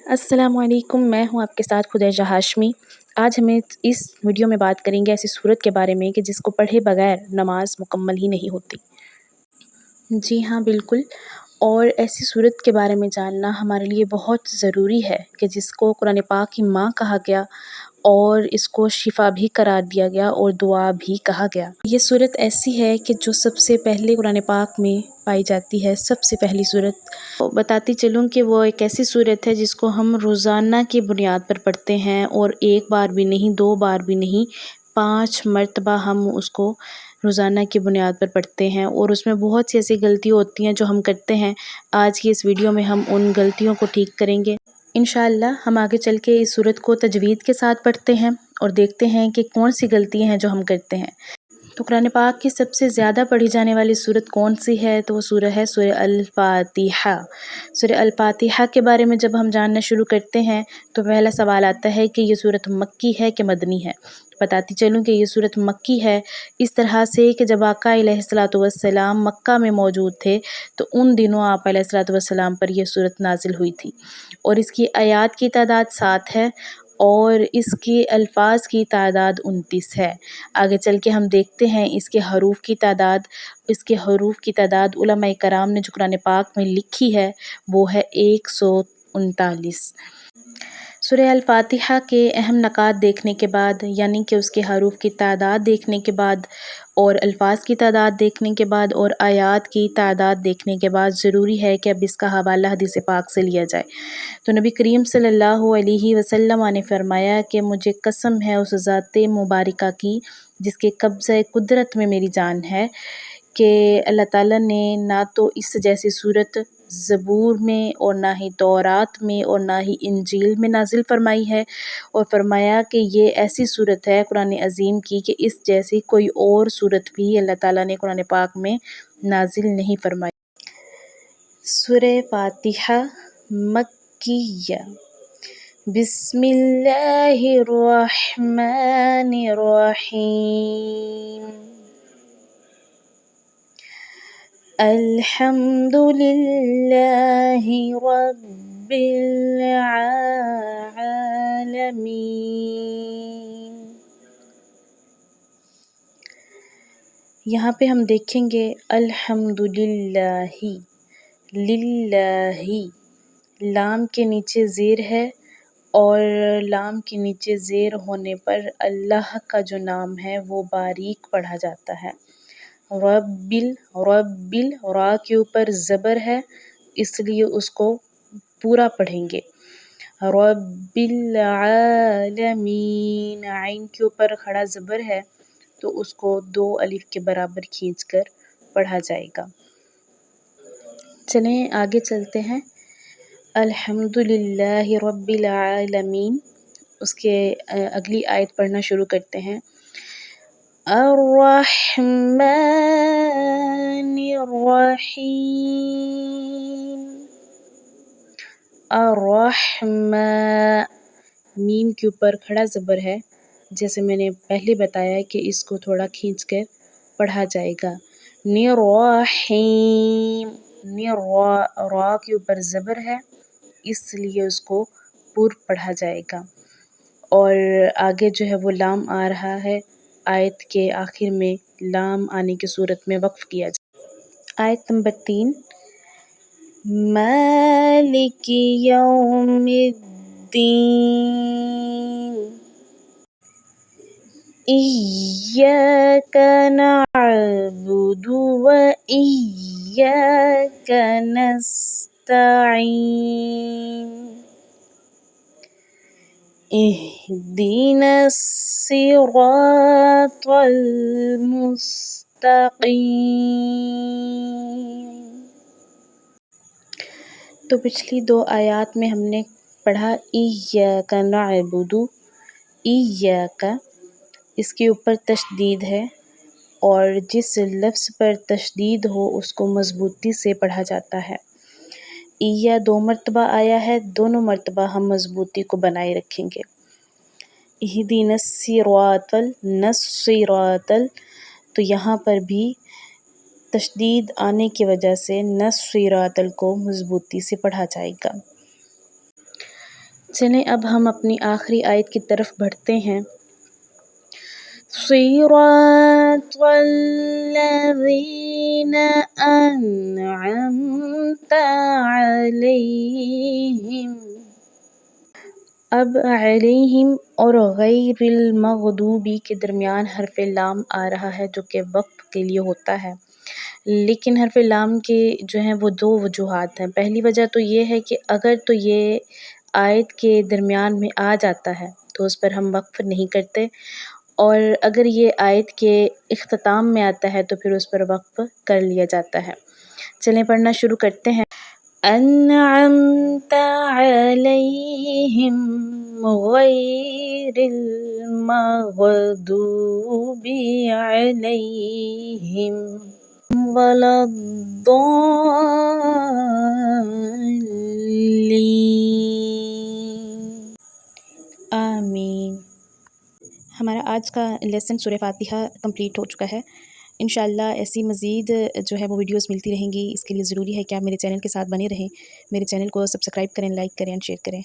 अस्सलाम वालेकुम, मैं हूँ आपके साथ खुदैजा हाशमी। आज हमें इस वीडियो में बात करेंगे ऐसी सूरत के बारे में कि जिसको पढ़े बगैर नमाज मुकम्मल ही नहीं होती। जी हाँ, बिल्कुल। और ऐसी सूरत के बारे में जानना हमारे लिए बहुत ज़रूरी है कि जिसको कुरान पाक की माँ कहा गया और इसको शिफ़ा भी करार दिया गया और दुआ भी कहा गया। ये सूरत ऐसी है कि जो सबसे पहले कुरान पाक में पाई जाती है, सबसे पहली सूरत। तो बताती चलूँ कि वो एक ऐसी सूरत है जिसको हम रोज़ाना की बुनियाद पर पढ़ते हैं और एक बार भी नहीं, 2 बार भी नहीं, 5 मरतबा हम उसको रोज़ाना की बुनियाद पर पढ़ते हैं और उसमें बहुत सी ऐसी गलतियाँ होती हैं जो हम करते हैं। आज की इस वीडियो में हम उन गलतियों को ठीक करेंगे। इंशाअल्लाह हम आगे चल के इस सूरत को तजवीद के साथ पढ़ते हैं और देखते हैं कि कौन सी गलतियाँ हैं जो हम करते हैं। तो कुरान पाक की सबसे ज़्यादा पढ़ी जाने वाली सूरत कौन सी है? तो वो सूरह है सूरह अल-फातिहा। सूरह अल-फातिहा के बारे में जब हम जानना शुरू करते हैं तो पहला सवाल आता है कि ये सूरत मक्की है कि मदनी है। बताती चलूँ कि ये सूरत मक्की है, इस तरह से कि जब आका अलैहिस्सलातु वस्सलाम मक्का में मौजूद थे तो उन दिनों आप अलैहिस्सलातु वस्सलाम पर यह सूरत नाज़िल हुई थी और इसकी आयात की तादाद 7 है और इसके अल्फाज की तादाद 29 है। आगे चल के हम देखते हैं इसके हरूफ की तादाद उलमाए कराम ने जो कुरान पाक में लिखी है वो है 139। सूरह अल-फातिहा के अहम नकात देखने के बाद यानी कि उसके हरूफ की तादाद देखने के बाद और अल्फाज की तादाद देखने के बाद और आयात की तादाद देखने के बाद ज़रूरी है कि अब इसका हवाला हदीस पाक से लिया जाए। तो नबी करीम सल्लल्लाहु अलैहि वसल्लम ने फरमाया कि मुझे कसम है उस ज़ात मुबारका की जिसके कब्ज़े कुदरत में मेरी जान है कि अल्लाह ताला ने ना तो इस जैसी सूरत ज़बूर में और ना ही तौरात में और ना ही इंजील में नाज़िल फ़रमाई है और फरमाया कि ये ऐसी सूरत है कुरान अज़ीम की कि इस जैसी कोई और सूरत भी अल्लाह ताला ने कुरान पाक में नाज़िल नहीं फ़रमाई। सूरह फातिहा मक्किया। बिस्मिल्लाहिर्रहमानिर्रहीम। अल्हम्दुलिल्लाहि रब्बिल आलमीन। यहाँ पे हम देखेंगे अल्हम्दुलिल्लाहि, लिल्लाहि, लाम के नीचे ज़ेर है और लाम के नीचे ज़ेर होने पर अल्लाह का जो नाम है वो बारीक पढ़ा जाता है। रब्बिल रा के ऊपर ज़बर है इसलिए उसको पूरा पढ़ेंगे। रब्बिल आलमीन, आइन के ऊपर खड़ा ज़बर है तो उसको 2 अलिफ के बराबर खींचकर पढ़ा जाएगा। चलें आगे चलते हैं। अल्हम्दुलिल्लाहि रब्बिल आलमीन, उसके अगली आयत पढ़ना शुरू करते हैं। अर्रहमानिर्रहीम। अर्रहमा, मीम के ऊपर खड़ा ज़बर है जैसे मैंने पहले बताया कि इसको थोड़ा खींचकर पढ़ा जाएगा। निर्रहीम, रा के ऊपर ज़बर है इसलिए उसको पूर पढ़ा जाएगा और आगे जो है वो लाम आ रहा है, आयत के आखिर में लाम आने की सूरत में वक्फ़ किया जाए। आयत नंबर 3। मालिकी यौमिद्दीन। इय्याका नअबुदु व इय्याका नस्तईन। इहदिनस सिरातल मुस्तकीम। तो पिछली 2 आयात में हमने पढ़ा इय्याका नअबुदु, इय्याका, इसके ऊपर तशदीद है और जिस लफ्ज़ पर तशदीद हो उसको मज़बूती से पढ़ा जाता है। इया 2 मरतबा आया है, दोनों मरतबा हम मज़बूती को बनाए रखेंगे। इहदिनस सिरातल, नस्सिरातल, तो यहाँ पर भी तशदीद आने की वजह से नस्सिरातल को मज़बूती से पढ़ा जाएगा। چلیں اب ہم اپنی آخری آیت کی طرف بڑھتے ہیں۔ صراط الذین انعمت علیہم، اب علیہم اور غیر المغضوبی کے درمیان حرف لام آ رہا ہے جو کہ وقف کے لیے ہوتا ہے، لیکن حرف لام کے جو ہیں وہ دو وجوہات ہیں۔ پہلی وجہ تو یہ ہے کہ اگر تو یہ آیت کے درمیان میں آ جاتا ہے تو اس پر ہم وقف نہیں کرتے، اور اگر یہ آیت کے اختتام میں آتا ہے تو پھر اس پر وقف کر لیا جاتا ہے۔ چلیں پڑھنا شروع کرتے ہیں۔ انعمت علیہم غیر المغضوب علیہم ولا الضالین، آمین۔ ہمارا آج کا لیسن سورہ فاتحہ کمپلیٹ ہو چکا ہے۔ انشاءاللہ ایسی مزید جو ہے وہ ویڈیوز ملتی رہیں گی، اس کے لیے ضروری ہے کہ آپ میرے چینل کے ساتھ بنے رہیں، میرے چینل کو سبسکرائب کریں، لائک کریں، شیئر کریں۔